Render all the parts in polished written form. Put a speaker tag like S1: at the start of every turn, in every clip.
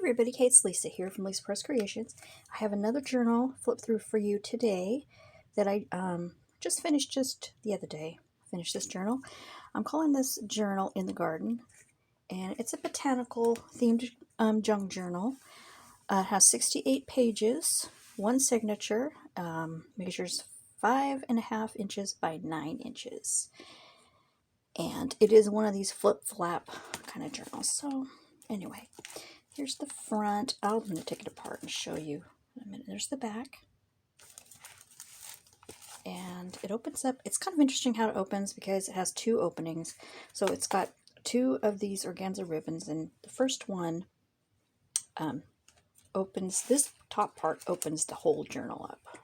S1: everybody, it's Lisa here from Lisa Press Creations. I have another journal flip through for you today that I just finished just the other day. Finished this journal. I'm calling this Journal in the Garden, and it's a botanical themed junk journal. It has 68 pages, one signature, measures 5.5 inches by 9 inches. And it is one of these flip-flap kind of journals. So anyway, here's the front. I'm going to take it apart and show you in a minute. There's the back. And it opens up. It's kind of interesting how it opens because it has two openings. So it's got two of these organza ribbons, and the first one opens, this top part opens the whole journal up.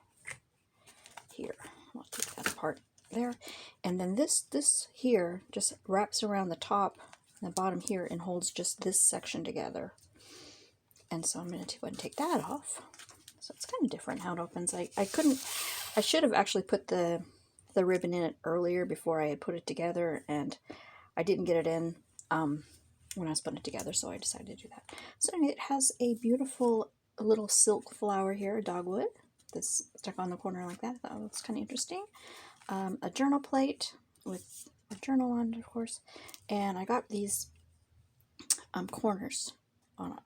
S1: Here, I'll take that apart there. And then this here just wraps around the top and the bottom here and holds just this section together. And so I'm going to go ahead and take that off. So it's kind of different how it opens. I should have actually put the ribbon in it earlier before I had put it together, and I didn't get it in when I was putting it together, so I decided to do that. So anyway, it has a beautiful little silk flower here, a dogwood, that's stuck on the corner like that. I thought that's kind of interesting. A journal plate with a journal on it, of course, and I got these corners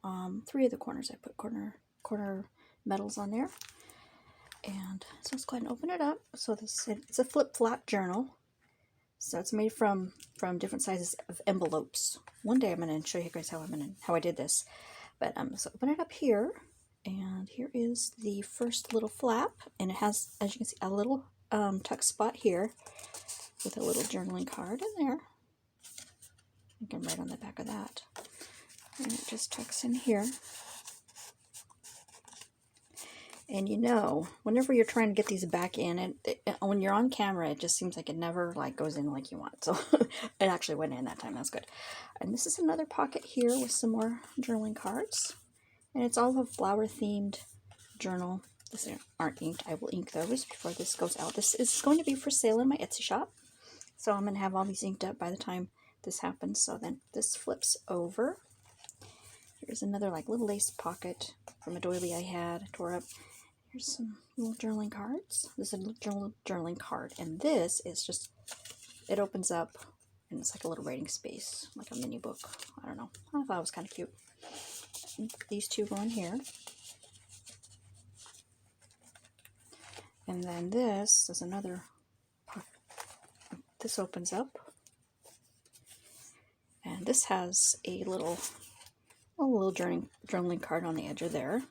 S1: on 3 of the corners. I put corner medals on there. And so let's go ahead and open it up. So it's a flip-flap journal. So it's made from different sizes of envelopes. One day I'm going to show you guys how I did this. But so open it up here, and here is the first little flap, and it has, as you can see, a little tuck spot here with a little journaling card in there. You can write on the back of that, and it just tucks in here. And you know, whenever you're trying to get these back in, when you're on camera, it just seems like it never goes in like you want. So it actually went in that time. That's good. And this is another pocket here with some more journaling cards. And it's all a flower-themed journal. These aren't inked. I will ink those before this goes out. This is going to be for sale in my Etsy shop. So I'm going to have all these inked up by the time this happens. So then this flips over. Here's another little lace pocket from a doily I had. I tore up. Here's some little journaling cards. This is a little journaling card, and this is just, it opens up, and it's like a little writing space, like a mini book. I don't know. I thought it was kind of cute. These two go in here. And then this is another pocket. This opens up, and this has a little journaling card on the edge of there.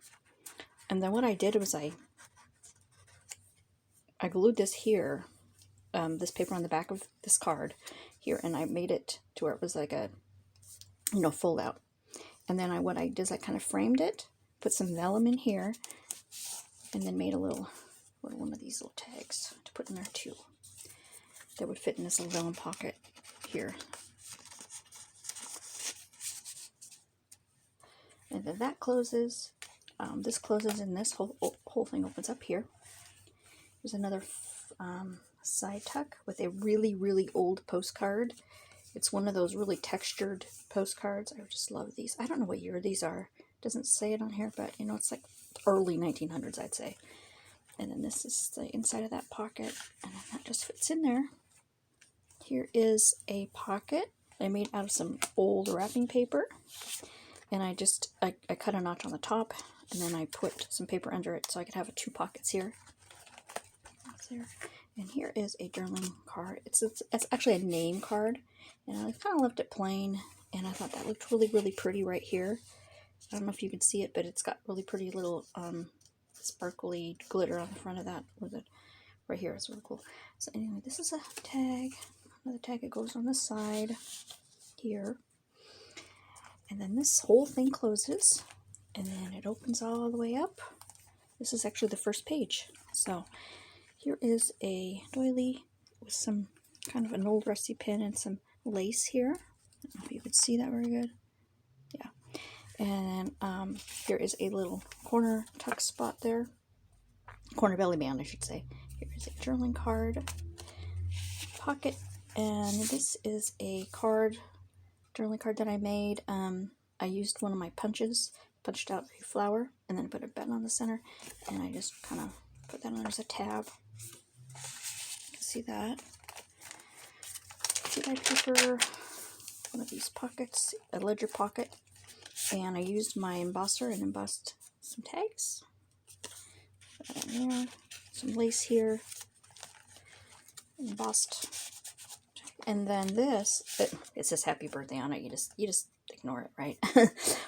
S1: And then what I did was I glued this here, this paper on the back of this card here, and I made it to where it was like a, fold out. And then what I did is I kind of framed it, put some vellum in here, and then made a little one of these little tags to put in there too. That would fit in this little vellum pocket here. And then that closes. This closes, and this whole thing opens up here. There's another side tuck with a really, really old postcard. It's one of those really textured postcards. I just love these. I don't know what year these are. It doesn't say it on here, but it's like early 1900s, I'd say. And then this is the inside of that pocket, and then that just fits in there. Here is a pocket I made out of some old wrapping paper, and I cut a notch on the top, and then I put some paper under it so I could have 2 pockets here. That's there. And here is a journaling card. It's actually a name card, and I kind of left it plain, and I thought that looked really, really pretty right here. I don't know if you can see it, but it's got really pretty little sparkly glitter on the front of that with it right here. It's really cool. So anyway, this is a tag. Another tag that goes on the side here. And then this whole thing closes, and then it opens all the way up. This is actually the first page. So here is a doily with some kind of an old rusty pin and some lace here. I don't know if you could see that very good. Yeah. And here is a little corner tuck spot there. Corner belly band, I should say. Here is a journaling card pocket, and this is a journaling card that I made. I used one of my punches punched out a flower, and then put a button on the center, and I just kind of put that on as a tab. You can see that. Tie paper, one of these pockets, a ledger pocket, and I used my embosser and embossed some tags. Put that in there. Some lace here, embossed, and then this, it says happy birthday on it. You just ignore it, right?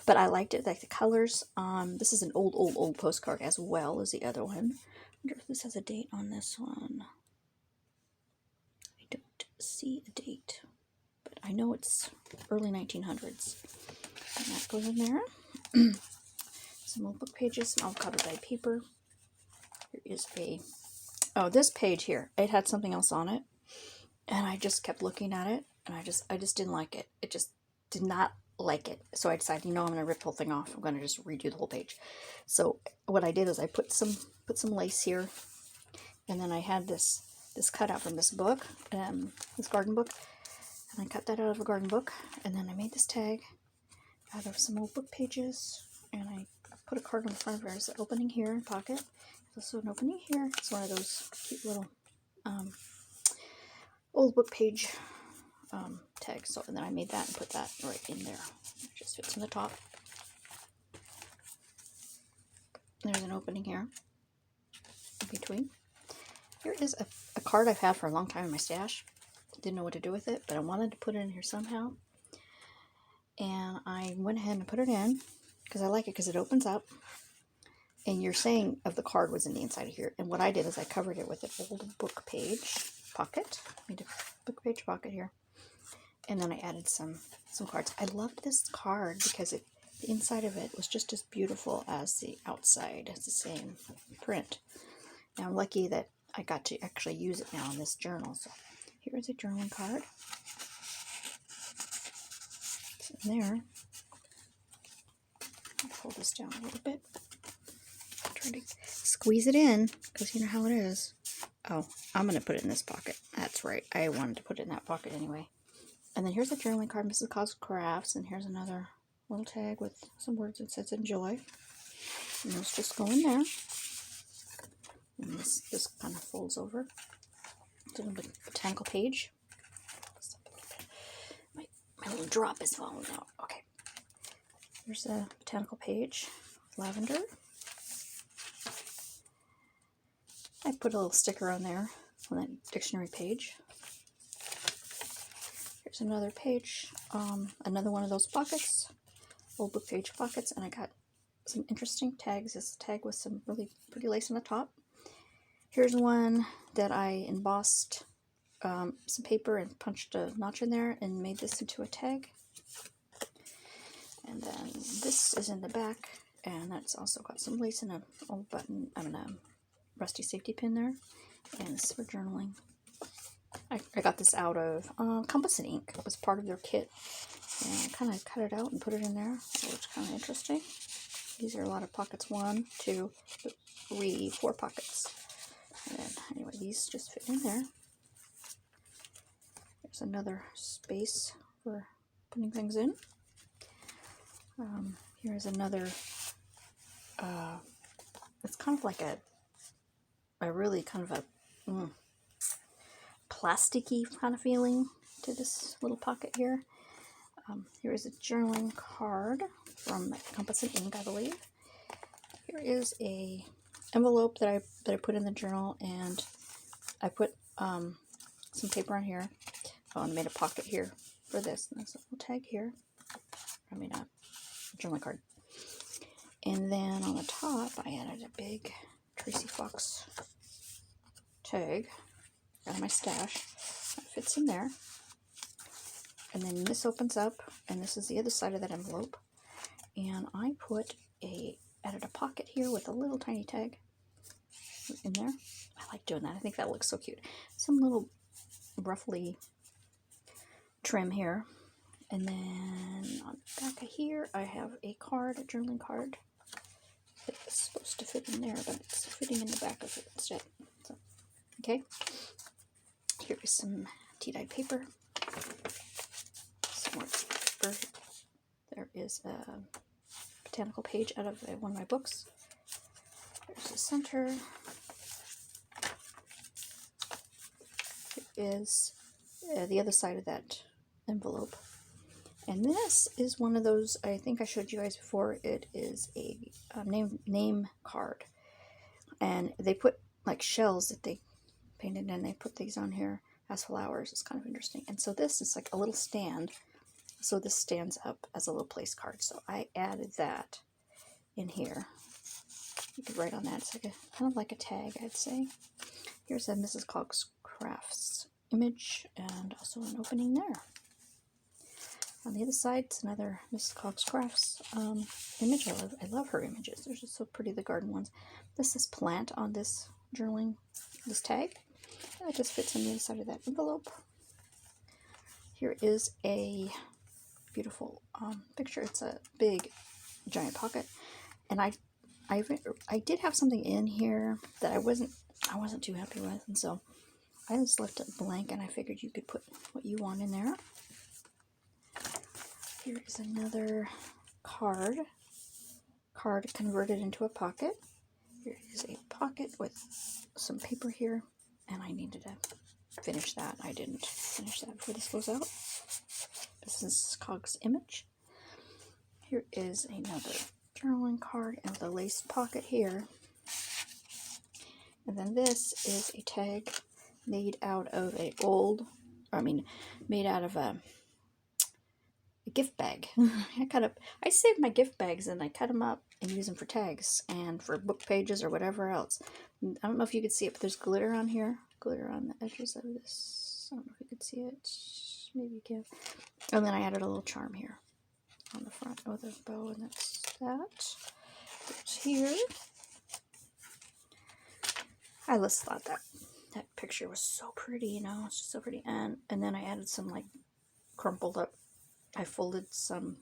S1: But I liked it, like the colors. This is an old postcard as well as the other one. I wonder if this has a date on this one. I don't see a date, but I know it's early 1900s. And that goes in there. Some old book pages, some avocado dyed paper. Here is this page here. It had something else on it, and I just kept looking at it, and I just didn't like it. It just did not like it. So I decided, I'm going to rip the whole thing off. I'm going to just redo the whole page. So what I did is I put some lace here, and then I had this cutout from this book, this garden book, and I cut that out of a garden book, and then I made this tag out of some old book pages, and I put a card on the front of it. There's an opening here, pocket. There's also an opening here. It's one of those cute little old book page tags. So, and then I made that and put that right in there. It just fits in the top. There's an opening here in between. Here is a card I've had for a long time in my stash. Didn't know what to do with it, but I wanted to put it in here somehow. And I went ahead and put it in because I like it because it opens up. And your saying of the card was in the inside of here. And what I did is I covered it with an old book page pocket. Made a book page pocket here. And then I added some cards. I loved this card because the inside of it was just as beautiful as the outside. It's the same print. Now I'm lucky that I got to actually use it now in this journal. So here is a journaling card. It's in there. I'll pull this down a little bit. Trying to squeeze it in because you know how it is. Oh, I'm going to put it in this pocket. That's right. I wanted to put it in that pocket anyway. And then here's a journaling card, Mrs. Cos Crafts, and here's another little tag with some words that says enjoy. And those just go in there. And this kind of folds over. It's a little botanical page. My little drop is falling out. Okay. Here's a botanical page with lavender. I put a little sticker on there on that dictionary page. Here's another page, another one of those pockets, old book page pockets, and I got some interesting tags. This tag with some really pretty lace on the top. Here's one that I embossed some paper and punched a notch in there and made this into a tag. And then this is in the back, and that's also got some lace and an old button, a rusty safety pin there, and this is for journaling. I got this out of Compass and Ink. It was part of their kit, and I kind of cut it out and put it in there, so it's kind of interesting. These are a lot of pockets, 1, 2, 3, 4 pockets, and then anyway, these just fit in there. There's another space for putting things in. Here's another, it's kind of like a really kind of a plasticky kind of feeling to this little pocket here. Here is a journaling card from Compass and Ink, I believe. Here is a envelope that I put in the journal, and I put some paper on here. Oh, and I made a pocket here for this. And there's a little tag here. I mean, a journaling card. And then on the top, I added a big Tracy Fox tag out of my stash. That fits in there. And then this opens up, and this is the other side of that envelope. And I added a pocket here with a little tiny tag in there. I like doing that. I think that looks so cute. Some little ruffly trim here. And then on the back of here, I have a card, a journaling card. It's supposed to fit in there, but it's fitting in the back of it instead. So, okay. Here is some tea-dyed paper. Some more paper. There is a botanical page out of one of my books. There's the center. It is the other side of that envelope. And this is one of those, I think I showed you guys before, it is a name card. And they put like shells that they painted in, they put these on here as flowers. It's kind of interesting. And so this is like a little stand. So this stands up as a little place card. So I added that in here. You could write on that. It's like a kind of like a tag, I'd say. Here's a Mrs. Cog's Crafts image and also an opening there. On the other side, it's another Mrs. Cog's Crafts image. I love her images. They're just so pretty, the garden ones. This is plant on this journaling, this tag. And it just fits on the other side of that envelope. Here is a beautiful picture. It's a big, giant pocket. And I did have something in here that I wasn't too happy with. And so I just left it blank, and I figured you could put what you want in there. Here is another card converted into a pocket. Here is a pocket with some paper here, and I needed to finish that. I didn't finish that before this goes out. This is Cog's image. Here is another journaling card and with a lace pocket here. And then this is a tag made out of a gift bag. I saved my gift bags and I cut them up and use them for tags and for book pages or whatever else. I don't know if you could see it, but there's glitter on here. Glitter on the edges of this. I don't know if you could see it. Maybe you can. And then I added a little charm here on the front with a bow, and that's that. It's here. I just thought that picture was so pretty, you know. It's just so pretty. And then I added some like crumpled up. I folded some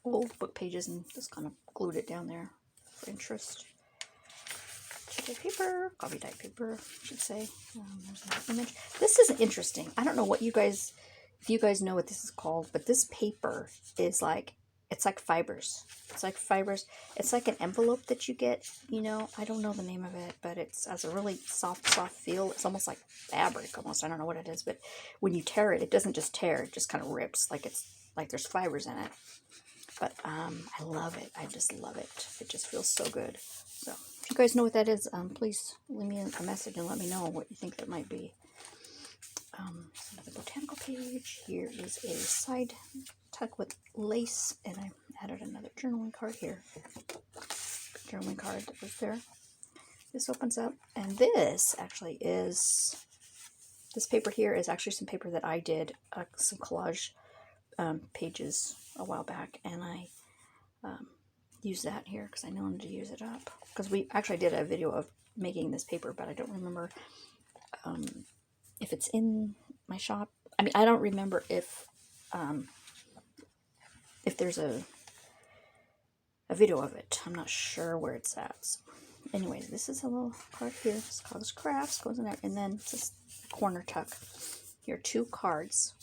S1: old book pages and just kind of glued it down there for interest. Paper, coffee dyed paper, I should say. There's another image. This is interesting. I don't know what if you guys know what this is called, but this paper is like, it's like fibers. It's like fibers. It's like an envelope that you get, you know. I don't know the name of it, but it has a really soft feel. It's almost like fabric, almost. I don't know what it is, but when you tear it, it doesn't just tear. It just kind of rips, like it's like there's fibers in it. But I love it. I just love it. It just feels so good. So if you guys know what that is, please leave me a message and let me know what you think that might be. Another botanical page. Here is a side tuck with lace, and I added another journaling card here. Journaling card that was there. This opens up, and this actually is, this paper here is actually some paper that I did, some collage pages a while back, and I used that here because I wanted to use it up. Because we actually did a video of making this paper, but I don't remember if it's in my shop. I mean, I don't remember if there's a video of it. I'm not sure where it's at. So anyways, this is a little card here. It's Cog's Crafts, goes in there, and then just a corner tuck. Here are 2 cards,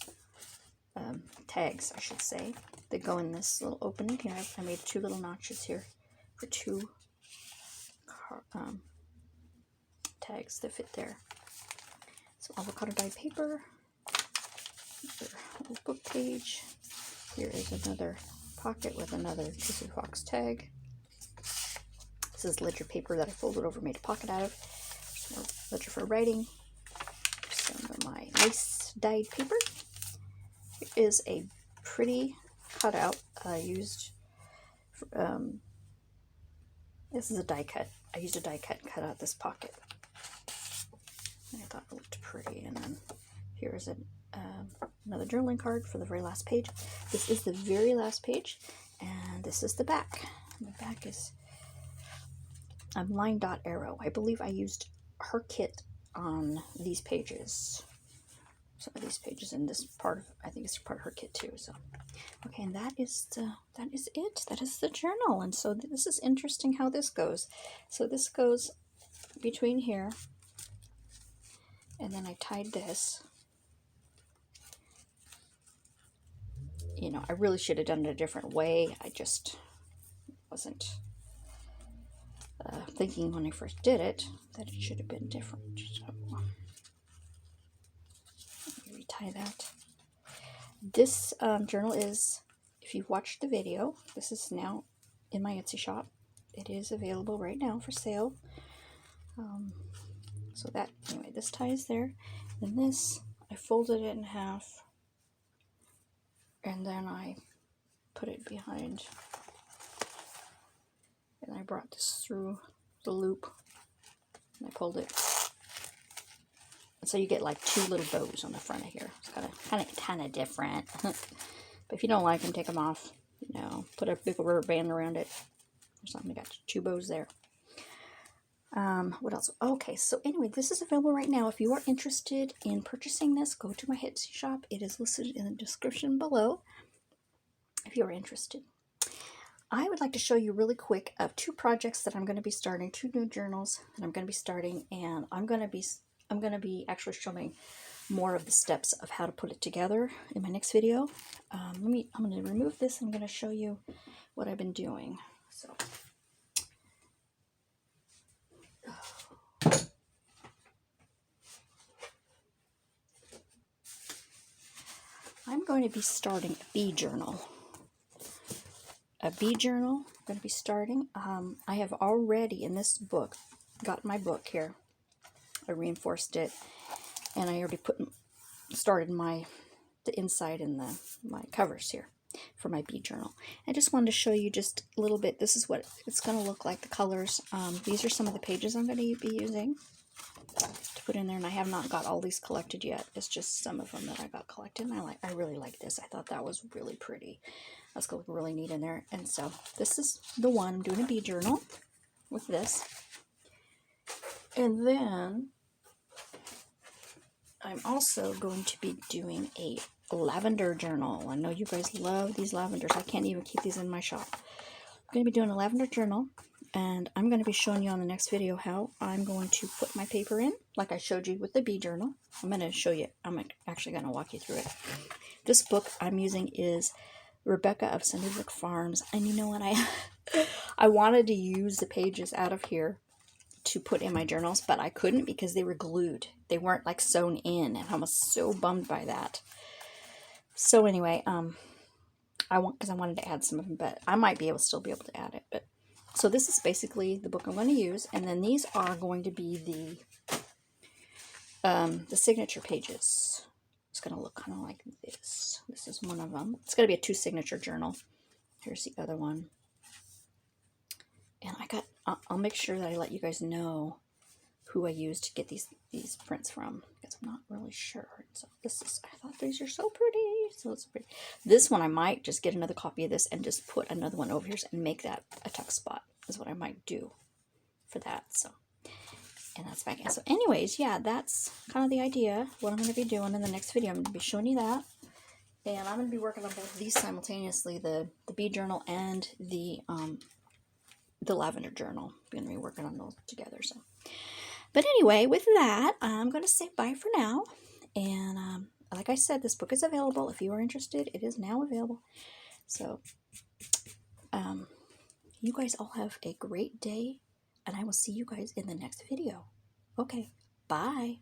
S1: tags, I should say, that go in this little opening here. I made 2 little notches here for 2 tags that fit there. So avocado dyed paper, another book page. Here is another pocket with another Juicy Fox tag. This is ledger paper that I folded over, made a pocket out of. Some ledger for writing. Some of my lace dyed paper. Here is a pretty cutout I used. This is a die cut. I used a die cut and cut out this pocket. And I thought it looked pretty. And then here is another journaling card for the very last page. This is the very last page, and this is the back. And the back is line dot arrow. I believe I used her kit on these pages. Some of these pages in this part of, I think it's part of her kit too. So, okay, and that is it. That is the journal. And so this is interesting how this goes. So this goes between here, and then I tied this you know, I really should have done it a different way. I just wasn't thinking when I first did it that it should have been different. So let me retie that. This journal is, if you've watched the video, this is now in my Etsy shop. It is available right now for sale. So that, anyway, this ties there. And this, I folded it in half. And then I put it behind. And I brought this through the loop. And I pulled it. And so you get like two little bows on the front of here. It's kind of different. But if you don't like them, take them off. You know, put a big rubber band around it or something. I got two bows there. What else? Okay, so anyway, this is available right now. If you are interested in purchasing this, go to my Etsy shop. It is listed in the description below if you are interested. I would like to show you really quick of two projects that I'm going to be starting, two new journals that I'm going to be starting, and I'm going to be actually showing more of the steps of how to put it together in my next video. I'm going to remove this. I'm going to show you what I've been doing. So I'm going to be starting a bee journal. I'm going to be starting. I have already, in this book, got my book here. I reinforced it, and I already started the inside and my covers here for my bee journal. I just wanted to show you just a little bit. This is what it's going to look like, the colors. These are some of the pages I'm going to be using to put in there, and I have not got all these collected yet. It's just some of them that I got collected, and I really like this. I thought that was really pretty. That's going to look really neat in there. And so this is the one. I'm doing a bee journal with this. And then I'm also going to be doing a lavender journal. I know you guys love these lavenders. I can't even keep these in my shop. I'm going to be doing a lavender journal, and I'm going to be showing you on the next video how I'm going to put my paper in, like I showed you with the bee journal. I'm going to show you. I'm actually going to walk you through it. This book I'm using is Rebecca of Sunnybrook Farms, and you know what, I wanted to use the pages out of here to put in my journals, but I couldn't because they were glued. They weren't like sewn in, and I was so bummed by that. So anyway, because I wanted to add some of them, but I might still be able to add it. But so this is basically the book I'm going to use, and then these are going to be the signature pages. It's going to look kind of like this. This is one of them. It's going to be a 2-signature journal. Here's the other one. And I'll make sure that I let you guys know who I used to get these prints from, because I'm not really sure. So I thought these are so pretty. So it's pretty. This one I might just get another copy of this and just put another one over here and make that a tuck spot is what I might do for that. So. And that's back in. So anyways, yeah, that's kind of the idea, what I'm going to be doing in the next video. I'm going to be showing you that. And I'm going to be working on both of these simultaneously, the bee journal and the lavender journal. I'm going to be working on those together. So, but anyway, with that, I'm going to say bye for now. And like I said, this book is available. If you are interested, it is now available. So you guys all have a great day. And I will see you guys in the next video. Okay, bye.